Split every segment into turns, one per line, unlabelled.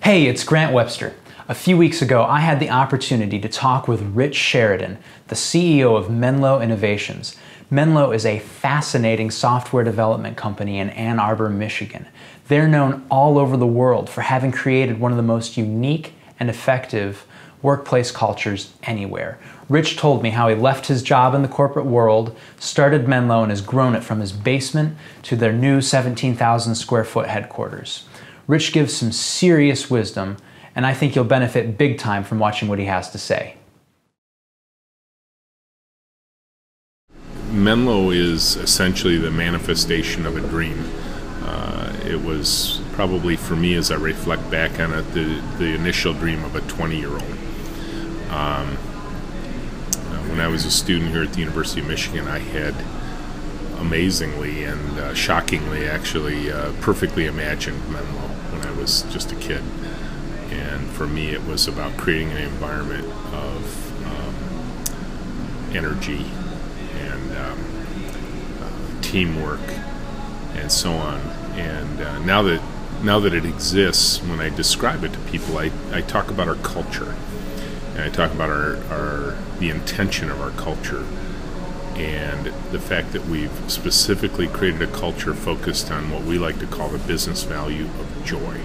Hey, it's Grant Webster. A few weeks ago, I had the opportunity to talk with Rich Sheridan, the CEO of Menlo Innovations. Menlo is a fascinating software development company in Ann Arbor, Michigan. They're known all over the world for having created one of the most unique and effective workplace cultures anywhere. Rich told me how he left his job in the corporate world, started Menlo, and has grown it from his basement to their new 17,000 square foot headquarters. Rich gives some serious wisdom, and I think you'll benefit big time from watching what he has to say.
Menlo is essentially the manifestation of a dream. It was probably, for me, as I reflect back on it, the initial dream of a 20-year-old. When I was a student here at the University of Michigan, I had amazingly and shockingly, actually, perfectly imagined Menlo when I was just a kid. And for me, it was about creating an environment of energy and teamwork and so on. And now that it exists, when I describe it to people, I talk about our culture, and I talk about the intention of our culture, and the fact that we've specifically created a culture focused on what we like to call the business value of joy,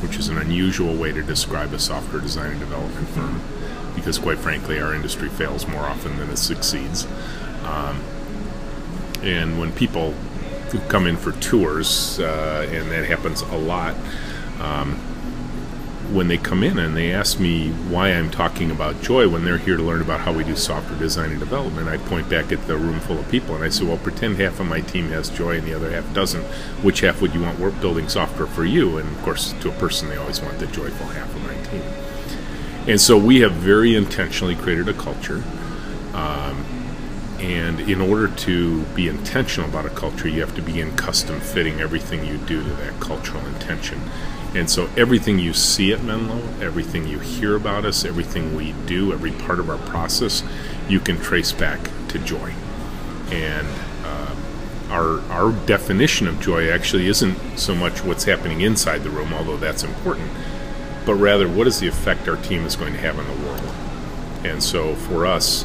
which is an unusual way to describe a software design and development firm, because quite frankly our industry fails more often than it succeeds. And when people come in for tours, and that happens a lot, when they come in and they ask me why I'm talking about joy when they're here to learn about how we do software design and development, I point back at the room full of people and I say, well, pretend half of my team has joy and the other half doesn't. Which half would you want building software for you? And of course, to a person, they always want the joyful half of my team. And so we have very intentionally created a culture. And in order to be intentional about a culture, you have to begin custom fitting everything you do to that cultural intention. And so everything you see at Menlo, everything you hear about us, everything we do, every part of our process, you can trace back to joy. And our definition of joy actually isn't so much what's happening inside the room, although that's important, but rather what is the effect our team is going to have on the world. And so for us,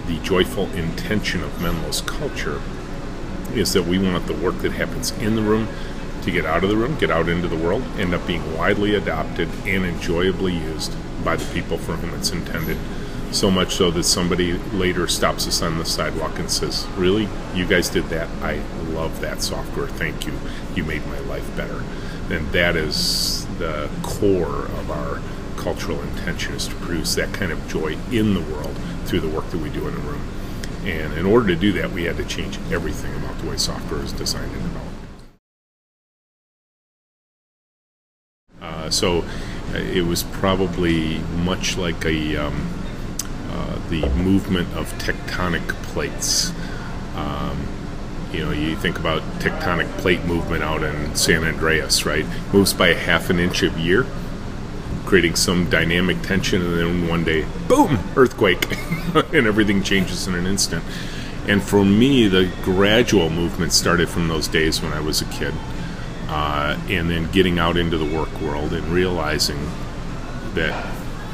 the joyful intention of Menlo's culture is that we want the work that happens in the room to get out of the room, get out into the world, end up being widely adopted and enjoyably used by the people for whom it's intended. So much so that somebody later stops us on the sidewalk and says, really, you guys did that? I love that software. Thank you. You made my life better. And that is the core of our cultural intention, is to produce that kind of joy in the world through the work that we do in the room. And in order to do that, we had to change everything about the way software is designed and developed. So it was probably much like the movement of tectonic plates. You think about tectonic plate movement out in San Andreas, right? Moves by 1/2 inch a year, creating some dynamic tension, and then one day, boom, earthquake, and everything changes in an instant. And for me, the gradual movement started from those days when I was a kid. And then getting out into the work world and realizing that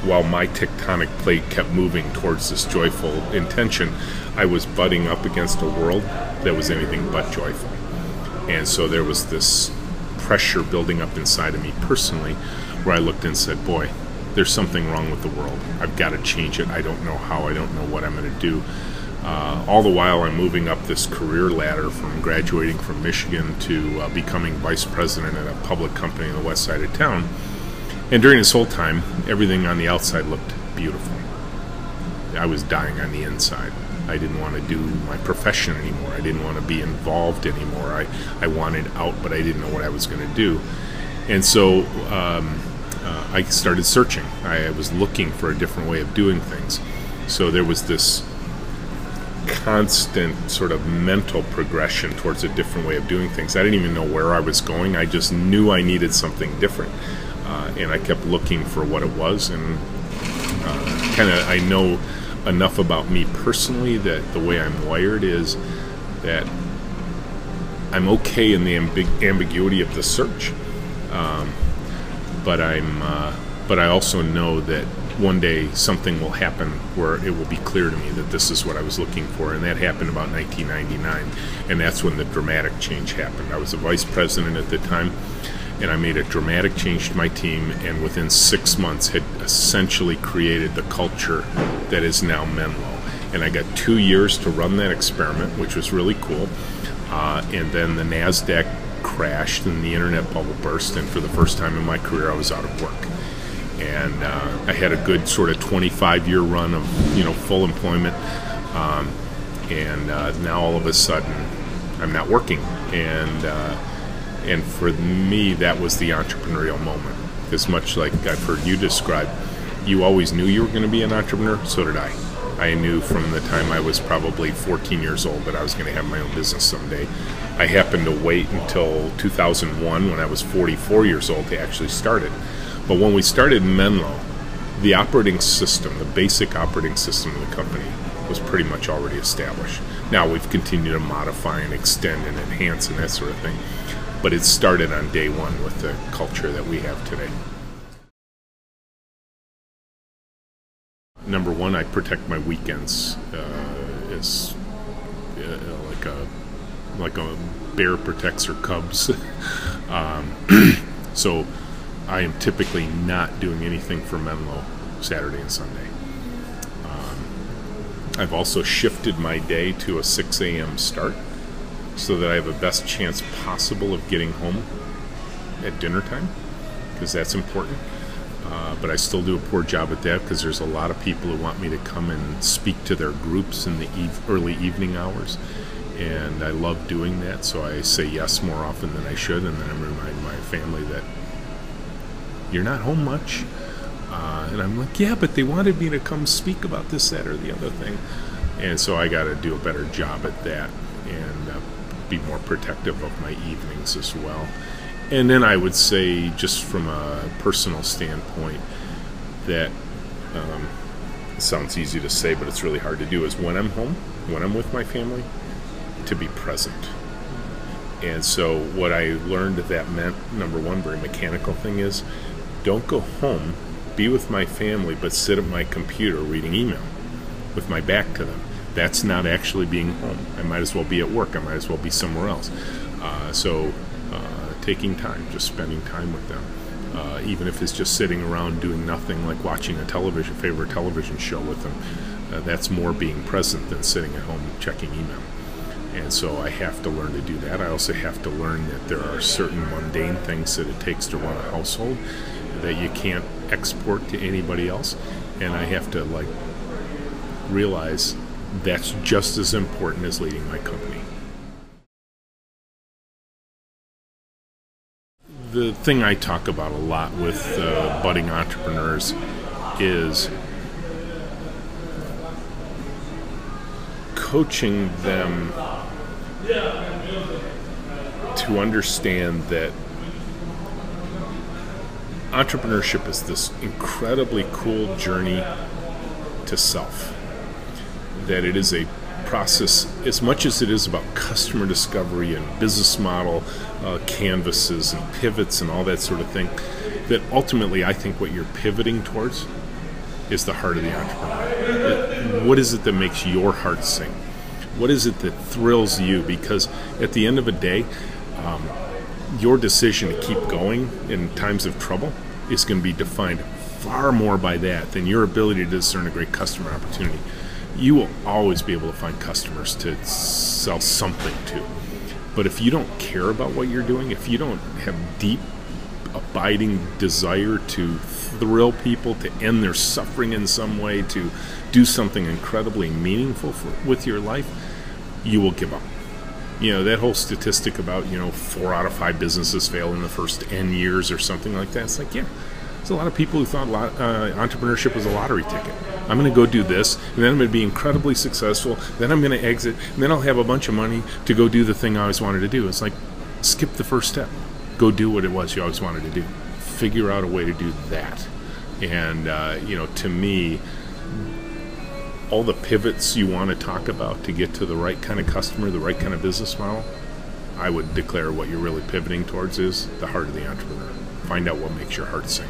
while my tectonic plate kept moving towards this joyful intention, I was butting up against a world that was anything but joyful. And so there was this pressure building up inside of me personally, where I looked and said, boy, there's something wrong with the world. I've got to change it. I don't know how. I don't know what I'm going to do. All the while I'm moving up this career ladder from graduating from Michigan to becoming vice president at a public company on the west side of town. And during this whole time, everything on the outside looked beautiful. I was dying on the inside. I didn't want to do my profession anymore. I didn't want to be involved anymore. I wanted out, but I didn't know what I was going to do. And so I started searching. I was looking for a different way of doing things. So there was this constant sort of mental progression towards a different way of doing things. I didn't even know where I was going. I just knew I needed something different. And I kept looking for what it was. And I know enough about me personally that the way I'm wired is that I'm okay in the ambiguity of the search, but I also know that one day something will happen where it will be clear to me that this is what I was looking for, and that happened about 1999, and that's when the dramatic change happened. I was a vice president at the time, and I made a dramatic change to my team, and within 6 months had essentially created the culture that is now Menlo. And I got 2 years to run that experiment, which was really cool. And then the NASDAQ crashed and the internet bubble burst, and for the first time in my career I was out of work. And I had a good sort of 25-year run of full employment, and now all of a sudden I'm not working. And for me, that was the entrepreneurial moment. Because much like I've heard you describe, you always knew you were going to be an entrepreneur. So did I. I knew from the time I was probably 14 years old that I was going to have my own business someday. I happened to wait until 2001 when I was 44 years old to actually start it. But when we started Menlo, the operating system, the basic operating system of the company was pretty much already established. Now we've continued to modify and extend and enhance and that sort of thing. But it started on day one with the culture that we have today. Number one, I protect my weekends as like a bear protects her cubs. So I am typically not doing anything for Menlo Saturday and Sunday. I've also shifted my day to a 6 a.m. start so that I have the best chance possible of getting home at dinner time, because that's important. But I still do a poor job at that because there's a lot of people who want me to come and speak to their groups in the early evening hours. And I love doing that, so I say yes more often than I should, and then I remind my family that you're not home much. And I'm like, yeah, but they wanted me to come speak about this, that, or the other thing. And so I got to do a better job at that and be more protective of my evenings as well. And then I would say, just from a personal standpoint, that it sounds easy to say, but it's really hard to do, is when I'm home, when I'm with my family, to be present. And so what I learned that meant, number one, very mechanical thing is, don't go home, be with my family, but sit at my computer reading email with my back to them. That's not actually being home. I might as well be at work. I might as well be somewhere else. So taking time, just spending time with them, even if it's just sitting around doing nothing, like watching a favorite television show with them, that's more being present than sitting at home checking email. And so I have to learn to do that. I also have to learn that there are certain mundane things that it takes to run a household that you can't export to anybody else. And I have to realize that's just as important as leading my company. The thing I talk about a lot with budding entrepreneurs is coaching them to understand that entrepreneurship is this incredibly cool journey to self. That it is a process, as much as it is about customer discovery and business model canvases and pivots and all that sort of thing, that ultimately I think what you're pivoting towards is the heart of the entrepreneur. What is it that makes your heart sing? What is it that thrills you? Because at the end of the day, your decision to keep going in times of trouble is going to be defined far more by that than your ability to discern a great customer opportunity. You will always be able to find customers to sell something to. But if you don't care about what you're doing, if you don't have deep, abiding desire to thrill people, to end their suffering in some way, to do something incredibly meaningful with your life, you will give up. You know, that whole statistic about, 4 out of 5 businesses fail in the first N years or something like that. It's like, yeah, there's a lot of people who thought entrepreneurship was a lottery ticket. I'm going to go do this, and then I'm going to be incredibly successful, then I'm going to exit, and then I'll have a bunch of money to go do the thing I always wanted to do. It's like, skip the first step. Go do what it was you always wanted to do. Figure out a way to do that. And, to me, all the pivots you want to talk about to get to the right kind of customer, the right kind of business model, I would declare what you're really pivoting towards is the heart of the entrepreneur. Find out what makes your heart sing.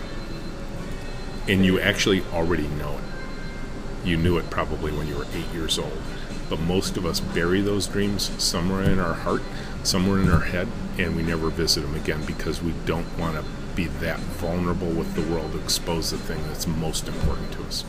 And you actually already know it. You knew it probably when you were 8 years old. But most of us bury those dreams somewhere in our heart, somewhere in our head, and we never visit them again because we don't want to be that vulnerable with the world to expose the thing that's most important to us.